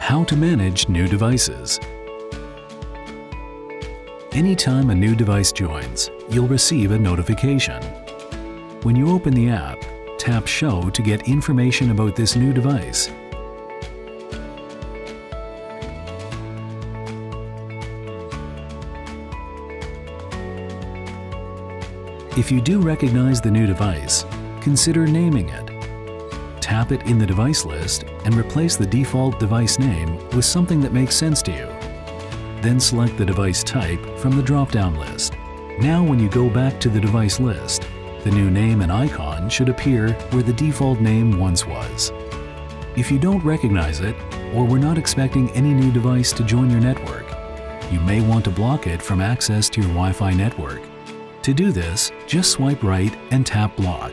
How to manage new devices. Anytime a new device joins, you'll receive a notification. When you open the app, tap Show to get information about this new device. If you do recognize the new device, consider naming it. Tap it in the device list and replace the default device name with something that makes sense to you. Then select the device type from the drop-down list. Now when you go back to the device list, the new name and icon should appear where the default name once was. If you don't recognize it, or were not expecting any new device to join your network, you may want to block it from access to your Wi-Fi network. To do this, just swipe right and tap Block.